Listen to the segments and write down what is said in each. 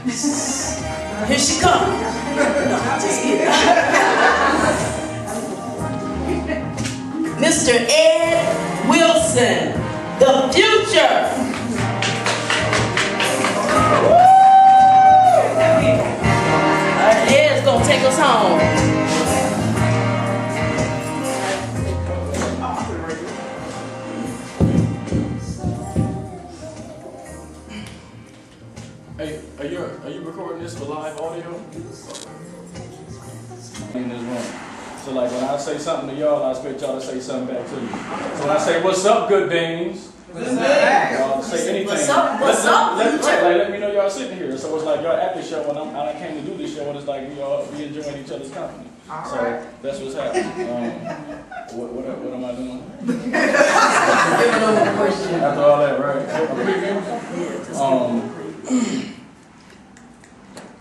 Here she comes. No, just kidding. Mr. Ed Wilson, the future. Ed's gonna take us home. Hey, are you recording this for live audio? In this room. So like when I say something to y'all, I expect y'all to say something back to me. So when I say, "What's up, good beans?" Y'all say anything. What's up? What's up? Let me know y'all sitting here. So it's like y'all at the show, and I came to do this show, and it's like we enjoying each other's company. So that's what's happening. What am I doing? After all that, right? A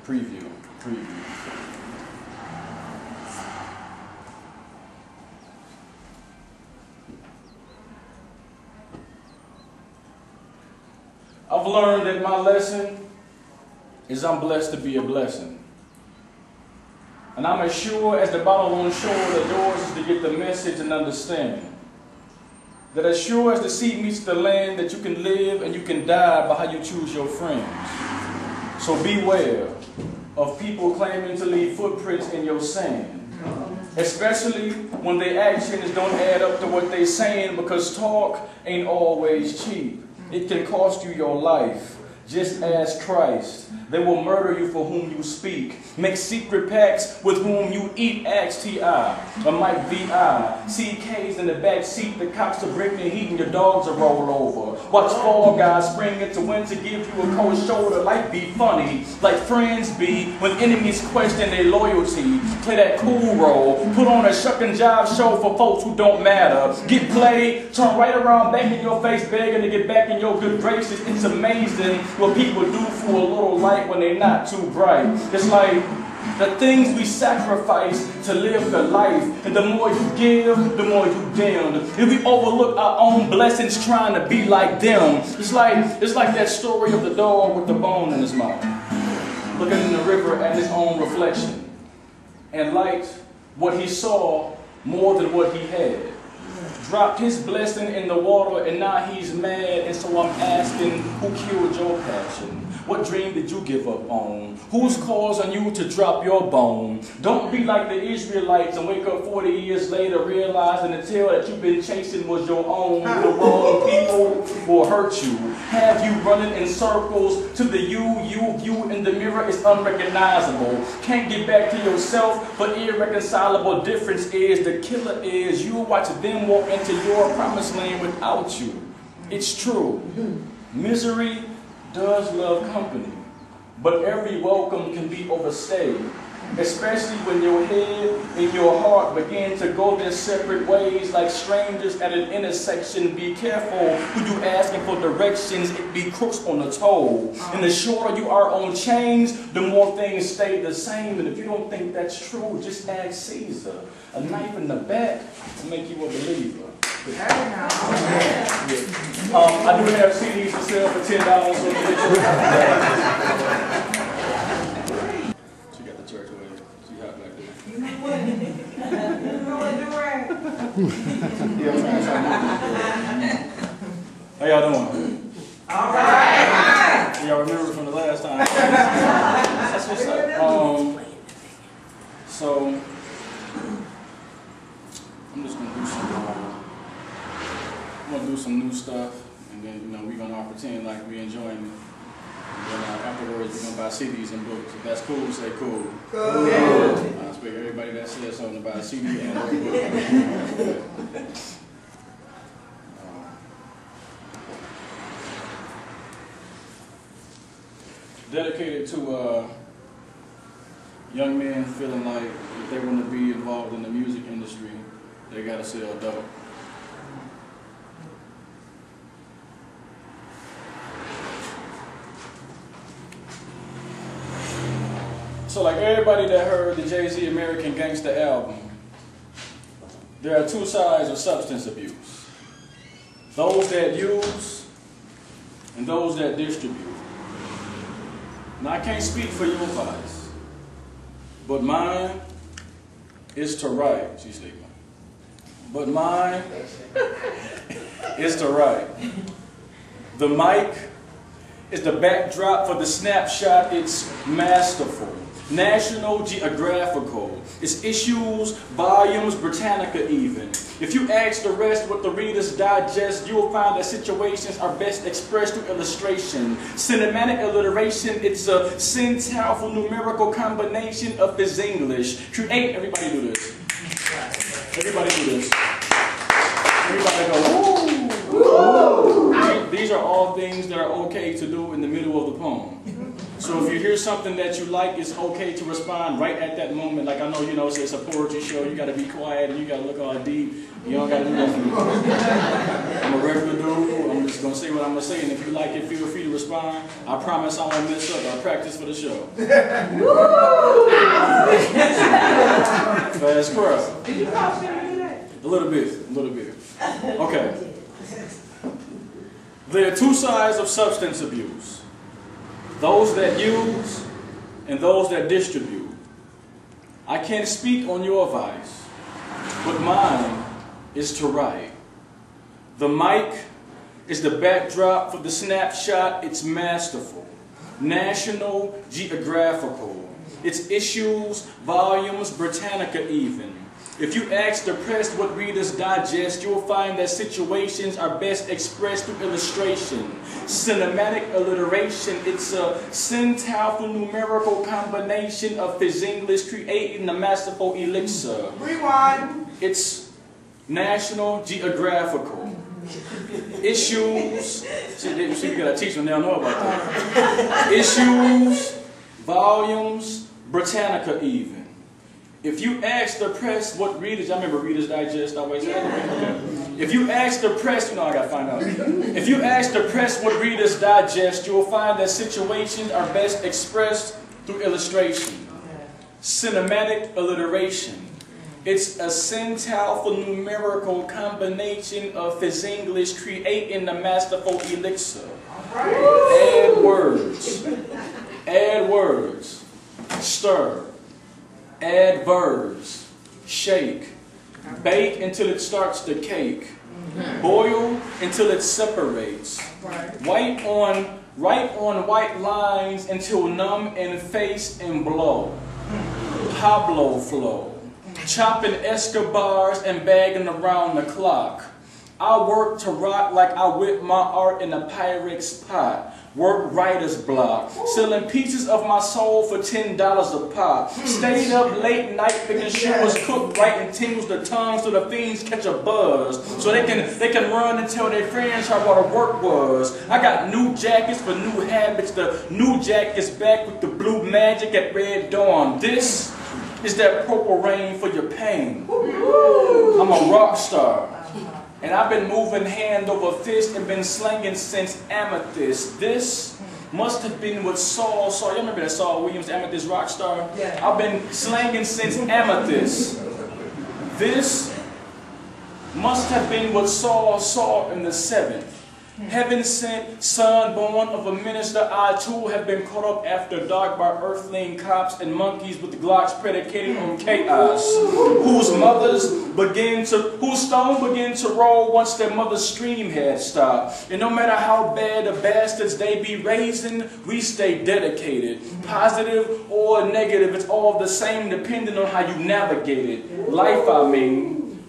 preview. Preview. I've learned that my lesson is I'm blessed to be a blessing. And I'm as sure as the bottle on shore that yours is to get the message and understanding. That as sure as the sea meets the land, that you can live and you can die by how you choose your friends. So beware of people claiming to leave footprints in your sand. Especially when their actions don't add up to what they're saying, because talk ain't always cheap. It can cost you your life. Just ask Christ. They will murder you for whom you speak. Make secret pacts with whom you eat. Ask T.I. or Mike V.I. CK's in the back seat. The cops will bring the heat and your dogs will roll over. Watch Fall Guys spring into winter, give you a cold shoulder. Life be funny, like friends be when enemies question their loyalty. Play that cool role. Put on a shuck and jive show for folks who don't matter. Get played, turn right around, back in your face, begging to get back in your good graces. It's amazing what people do for a little light when they're not too bright. It's like the things we sacrifice to live the life, and the more you give, the more you dim. If we overlook our own blessings trying to be like them, it's like that story of the dog with the bone in his mouth, looking in the river at his own reflection, and liked what he saw more than what he had. Dropped his blessing in the water and now he's mad, and so I'm asking, who killed your passion? What dream did you give up on? Who's causing you to drop your bone? Don't be like the Israelites and wake up 40 years later realizing the tail that you've been chasing was your own. The wrong people will hurt you. Have you running in circles to the you in the mirror is unrecognizable. Can't get back to yourself, but irreconcilable difference is the killer is you watch them walk into your promised land without you. It's true. Misery does love company, but every welcome can be overstayed, especially when your head and your heart begin to go their separate ways like strangers at an intersection. Be careful who you asking for directions, it be crooks on the toe. And the shorter you are on chains, the more things stay the same. And if you don't think that's true, just ask Caesar. A knife in the back will make you a believer. I do have CDs for sale for $10. She got the church with her. She hot back there. You know what? You know what, Durant? How y'all doing? All right. Y'all remember from the last time? That's what's up. So I'm just gonna do some. I'm gonna do some new stuff, and then we're gonna all pretend like we're enjoying it. And then afterwards we're gonna buy CDs and books. If that's cool, say cool. Cool. I expect everybody that says something about a CD and a book. Dedicated to young men feeling like if they want to be involved in the music industry, they gotta sell dope. So like everybody that heard the Jay-Z American Gangster album, there are two sides of substance abuse. Those that use and those that distribute. Now, I can't speak for your vice, but mine is to write. She's sleeping. But mine is to write. The mic is the backdrop for the snapshot. It's masterful. National Geographical. It's issues, volumes, Britannica even. If you ask the rest what the Reader's Digest, you'll find that situations are best expressed through illustration. Cinematic alliteration, it's a syntactical numerical combination of his English. Create, everybody do this. Everybody do this. Everybody go, woo! These are all things that are okay to do in the middle of the poem. So if you hear something that you like, it's okay to respond right at that moment. Like I know, it's a poetry show, you gotta be quiet and you gotta look all deep. You don't gotta do that for me. I'm a regular dude, I'm just gonna say what I'm gonna say, and if you like it, feel free to respond. I promise I won't mess up, I practice for the show. Fast crowd. Did you call me today? A little bit. Okay. There are two sides of substance abuse. Those that use and those that distribute. I can't speak on your vice, but mine is to write. The mic is the backdrop for the snapshot. It's masterful. National Geographical. It's issues, volumes, Britannica even. If you ask the press what Reader's Digest, you'll find that situations are best expressed through illustration. Cinematic alliteration, it's a syntactical numerical combination of his English creating the masterful elixir. Rewind. It's National Geographical. Issues, see we gotta teach them, they don't know about that. Issues, volumes, Britannica even. If you ask the press what Reader's, I remember Reader's Digest always had it. Okay. If you ask the press, I gotta find out. If you ask the press what Reader's Digest, you will find that situations are best expressed through illustration. Cinematic alliteration. It's a syntactical numerical combination of his English creating the masterful elixir. Add words. Add words. Stir. Add verbs, shake, bake until it starts to cake, boil until it separates, write on white lines until numb and face and blow, Pablo flow, chopping Escobars and bagging around the clock. I work to rock like I whip my art in a Pyrex pot. Work writer's block, selling pieces of my soul for $10 a pop. Stayed up late night making sure it was cooked right and tingles the tongue so the fiends catch a buzz. So they can run and tell their friends how what the work was. I got new jackets for new habits. The new jacket's back with the blue magic at red dawn. This is that purple rain for your pain. I'm a rock star. And I've been moving hand over fist and been slanging since Amethyst. This must have been what Saul saw. You remember that Saul Williams, Amethyst rock star? Yeah. I've been slanging since Amethyst. This must have been what Saul saw in the 7th. Heaven sent, son born of a minister, I too have been caught up after dark by earthling cops and monkeys with Glocks predicated on chaos, whose stone began to roll once their mother's stream had stopped. And no matter how bad the bastards they be raising, we stay dedicated. Positive or negative, it's all the same depending on how you navigate it. Life, I mean,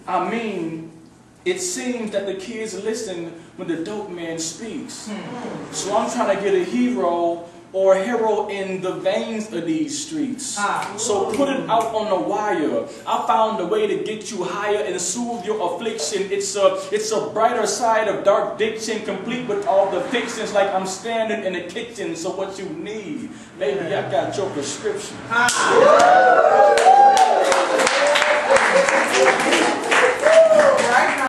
it seems that the kids listen when the dope man speaks. So I'm trying to get a hero or a hero in the veins of these streets. So put it out on the wire. I found a way to get you higher and soothe your affliction. It's a brighter side of dark diction, complete with all the fictions, like I'm standing in the kitchen. So what you need, baby, I got your prescription.